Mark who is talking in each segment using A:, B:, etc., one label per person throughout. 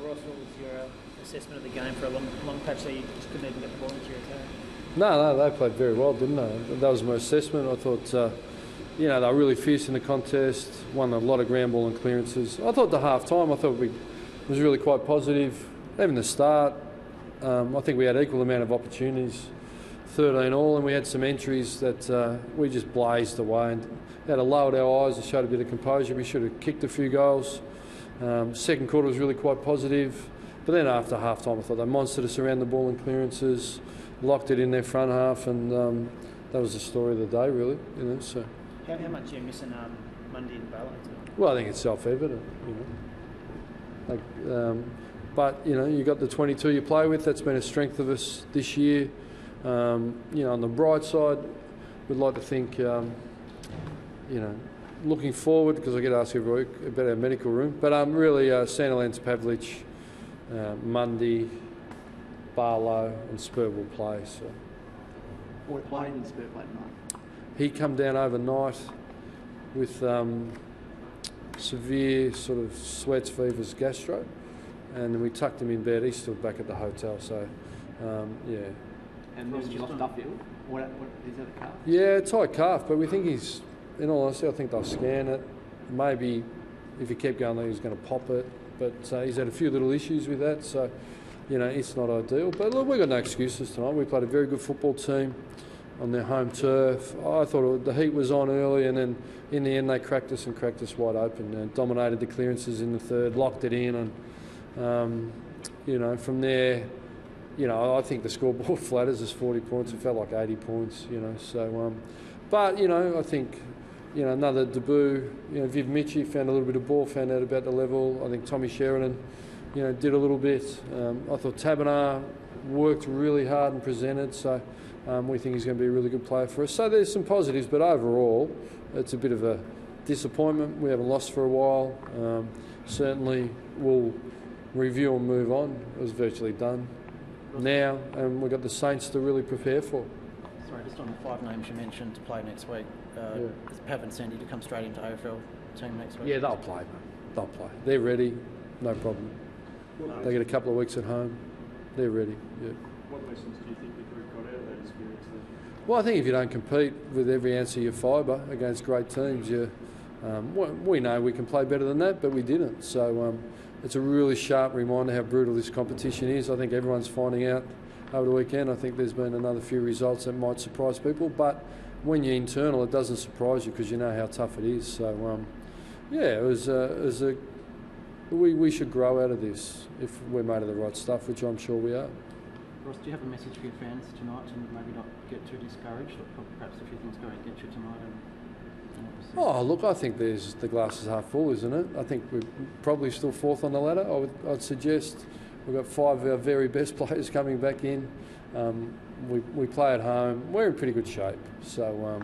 A: Ross, what was your assessment of the game for a long patch so you just couldn't even get the ball into your attack?
B: No, they played very well, didn't they? That was my assessment. I thought, they were really fierce in the contest, won a lot of ground ball and clearances. I thought the half-time, was really quite positive. Even the start, I think we had equal amount of opportunities, 13 all, and we had some entries that we just blazed away and had lowered our eyes and showed a bit of composure. We should have kicked a few goals. Second quarter was really quite positive, but then after half-time I thought they monstered us around the ball and clearances, locked it in their front half, and that was the story of the day, really. So.
A: How much are you missing Monday in Ballon?
B: Well, I think it's self-evident, but you got the 22 you play with. That's been a strength of us this year. On the bright side, we'd like to think, looking forward, because I get asked every week about our medical room, but really Sandilands, Pavlich, Mundy, Barlow and Spur will play. So.
C: Why didn't Spur play tonight?
B: He come down overnight with severe sort of sweats, fevers, gastro, and we tucked him in bed. He's still back at the hotel, so yeah.
C: And then you lost Duffield. What is that, a calf?
B: Yeah, tight calf, but we think he's, in all honesty, I think they'll scan it. Maybe if he kept going, he was going to pop it, but he's had a few little issues with that, so it's not ideal. But look, we've got no excuses tonight. We played a very good football team on their home turf. I thought the heat was on early, and then in the end they cracked us wide open and dominated the clearances in the third, locked it in, and from there, I think the scoreboard flatters us 40 points. It felt like 80 points, so but I think another debut, Viv Mitchie found a little bit of ball, found out about the level. I think Tommy Sheridan did a little bit. I thought Tabernar worked really hard and presented, so we think he's going to be a really good player for us. So there's some positives, but overall it's a bit of a disappointment. We haven't lost for a while. Certainly we'll review and move on. It was virtually done now, and we've got the Saints to really prepare for.
A: Sorry, just on the 5 names you mentioned to play next week, is Pav and Sandy to come straight into AFL team next week?
B: Yeah, they'll play, mate. They'll play. They're ready, no problem. They get a couple of weeks at home. They're ready, yeah.
D: What lessons do you think the group got out of that experience then?
B: Well, I think if you don't compete with every ounce of your fibre against great teams, we know we can play better than that, but we didn't. So it's a really sharp reminder how brutal this competition is. I think everyone's finding out over the weekend. I think there's been another few results that might surprise people, but when you're internal, it doesn't surprise you because you know how tough it is. So, we should grow out of this if we're made of the right stuff, which I'm sure we are.
E: Ross, do you have a message for your fans tonight to maybe not get too discouraged, or perhaps a few things go against you tonight?
B: Oh, look, I think the glass is half full, isn't it? I think we're probably still fourth on the ladder. I'd suggest we've got 5 of our very best players coming back in. We play at home. We're in pretty good shape. So,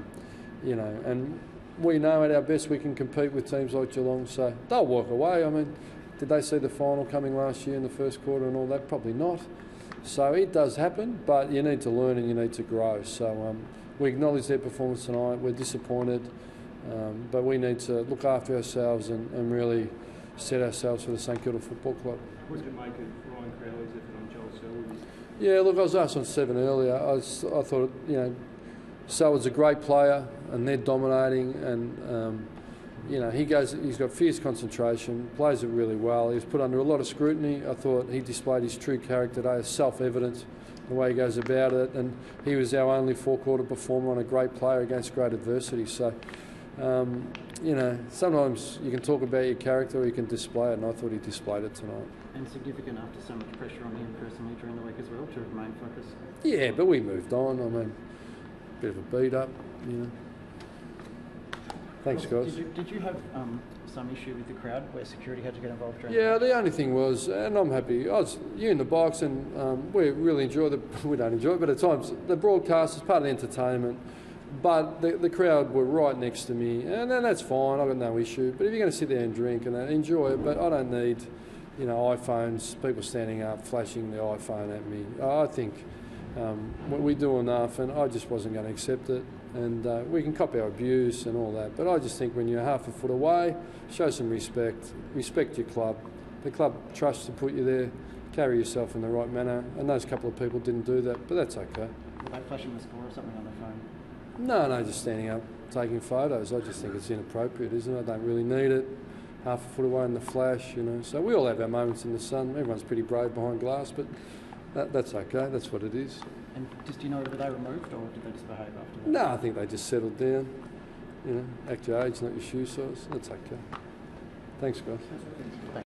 B: and we know at our best we can compete with teams like Geelong. So they'll walk away. I mean, did they see the final coming last year in the first quarter and all that? Probably not. So it does happen, but you need to learn and you need to grow. So we acknowledge their performance tonight. We're disappointed. But we need to look after ourselves and really set ourselves for the St Kilda Football Club.
D: What did you make of Ryan Crowley's effort on Joel Selwood?
B: Yeah, look, I was asked on 7 earlier. I thought, Selwood's a great player and they're dominating, and he's got fierce concentration, plays it really well. He was put under a lot of scrutiny. I thought he displayed his true character today. It's self-evident the way he goes about it, and he was our only 4-quarter performer on a great player against great adversity. So. Sometimes you can talk about your character or you can display it, and I thought he displayed it tonight.
E: And significant after so much pressure on him personally during the week as well to remain focused.
B: Yeah, but we moved on. I mean, a bit of a beat up, Thanks, guys.
E: Did you have some issue with the crowd where security had to get involved during
B: the only thing was, and I'm happy, you in the box, and we really enjoy we don't enjoy it, but at times the broadcast is part of the entertainment. But the crowd were right next to me, and then that's fine. I've got no issue. But if you're going to sit there and drink and enjoy it, but I don't need, iPhones, people standing up, flashing the iPhone at me. I think we do enough, and I just wasn't going to accept it. And we can cop our abuse and all that. But I just think when you're half a foot away, show some respect your club, the club trusts to put you there, carry yourself in the right manner, and those couple of people didn't do that, but that's okay.
E: Were they flashing the score or something on their phone?
B: No, just standing up, taking photos. I just think it's inappropriate, isn't it? I don't really need it. Half a foot away in the flash, you know. So we all have our moments in the sun. Everyone's pretty brave behind glass, but that's okay. That's what it is.
E: And just, do you know, were they removed or did they just behave after that?
B: No, I think they just settled down. You know, act your age, not your shoe size. That's okay. Thanks, guys.